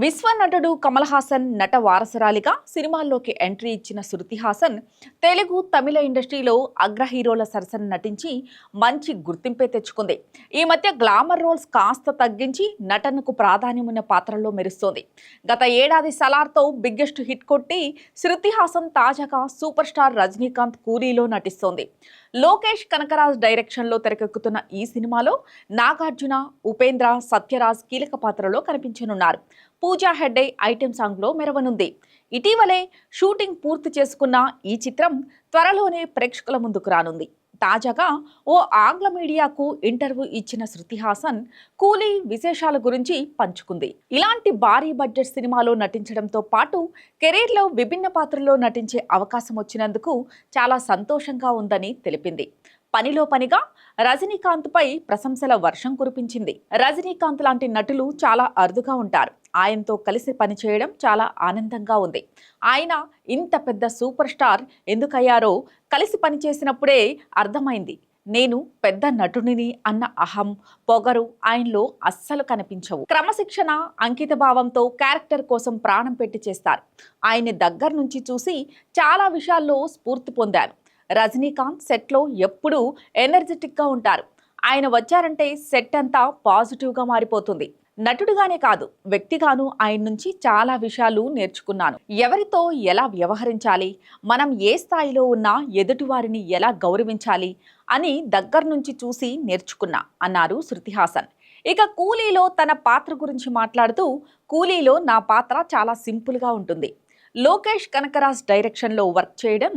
విశ్వనటుడు కమల్ హాసన్ నట వారసురాలిగా సినిమాల్లోకి ఎంట్రీ ఇచ్చిన శృతి హాసన్ తెలుగు తమిళ ఇండస్ట్రీలో అగ్ర హీరోల సరసన నటించి మంచి గుర్తింపే తెచ్చుకుంది. ఈ మధ్య గ్లామర్ రోల్స్ కాస్త తగ్గించి నటనకు ప్రాధాన్యమున్న పాత్రల్లో మెరుస్తోంది. గత ఏడాది సలార్తో బిగ్గెస్ట్ హిట్ కొట్టి శృతి హాసన్ తాజాగా సూపర్ స్టార్ రజనీకాంత్ కూలీలో నటిస్తోంది. లోకేష్ కనకరాజ్ డైరెక్షన్లో తెరకెక్కుతున్న ఈ సినిమాలో నాగార్జున, ఉపేంద్ర, సత్యరాజ్ కీలక పాత్రలో కనిపించనున్నారు. పూజా హెగ్డే ఐటెం సాంగ్లో మెరవనుంది. ఇటీవలే షూటింగ్ పూర్తి చేసుకున్న ఈ చిత్రం త్వరలోనే ప్రేక్షకుల ముందుకు రానుంది. తాజాగా ఓ ఆంగ్ల మీడియాకు ఇంటర్వ్యూ ఇచ్చిన శృతి హాసన్ కూలీ విశేషాల గురించి పంచుకుంది. ఇలాంటి భారీ బడ్జెట్ సినిమాలో నటించడంతో పాటు కెరీర్లో విభిన్న పాత్రల్లో నటించే అవకాశం వచ్చినందుకు చాలా సంతోషంగా ఉందని తెలిపింది. పనిలో పనిగా రజనీకాంత్ పై ప్రశంసల వర్షం కురిపించింది. రజనీకాంత్ లాంటి నటులు చాలా అరుదుగా ఉంటారు. ఆయనతో కలిసి పనిచేయడం చాలా ఆనందంగా ఉంది. ఆయన ఇంత పెద్ద సూపర్ స్టార్ ఎందుకయ్యారో కలిసి పనిచేసినప్పుడే అర్థమైంది. నేను పెద్ద నటుడిని అన్న అహం, పొగరు ఆయనలో అస్సలు కనిపించవు. క్రమశిక్షణ, అంకిత భావంతో క్యారెక్టర్ కోసం ప్రాణం పెట్టి చేస్తారు. ఆయన్ని దగ్గర నుంచి చూసి చాలా విషయాల్లో స్ఫూర్తి పొందాను. రజనీకాంత్ సెట్లో ఎప్పుడూ ఎనర్జెటిక్గా ఉంటారు. ఆయన వచ్చారంటే సెట్ అంతా పాజిటివ్గా మారిపోతుంది. నటుడుగానే కాదు, వ్యక్తిగాను ఆయన నుంచి చాలా విషయాలు నేర్చుకున్నాను. ఎవరితో ఎలా వ్యవహరించాలి, మనం ఏ స్థాయిలో ఉన్నా ఎదుటివారిని ఎలా గౌరవించాలి అని దగ్గర నుంచి చూసి నేర్చుకున్నా అన్నారు శృతి హాసన్. ఇక కూలీలో తన పాత్ర గురించి మాట్లాడుతూ, కూలీలో నా పాత్ర చాలా సింపుల్గా ఉంటుంది. లోకేష్ కనకరాజ్ డైరెక్షన్లో వర్క్ చేయడం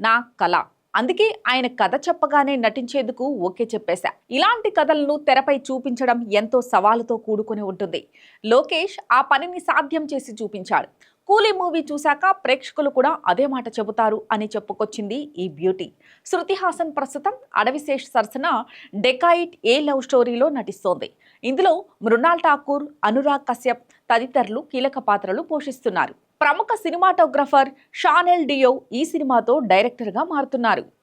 నా కళ. అందుకే ఆయన కథ చెప్పగానే నటించేందుకు ఓకే చెప్పేశా. ఇలాంటి కథలను తెరపై చూపించడం ఎంతో సవాలుతో కూడుకుని ఉంటుంది. లోకేష్ ఆ పనిని సాధ్యం చేసి చూపించాడు. కూలీ మూవీ చూశాక ప్రేక్షకులు కూడా అదే మాట చెబుతారు అని చెప్పుకొచ్చింది ఈ బ్యూటీ. శృతి హాసన్ ప్రస్తుతం అడవిశేష్ సరసన డెకాయిట్ ఏ లవ్ స్టోరీలో నటిస్తోంది. ఇందులో మృణాల్ ఠాకూర్, అనురాగ్ కశ్యప్ తదితరులు కీలక పాత్రలు పోషిస్తున్నారు. ప్రముఖ సినిమాటోగ్రఫర్ షానెల్ డియో ఈ సినిమాతో డైరెక్టర్గా మారుతున్నారు.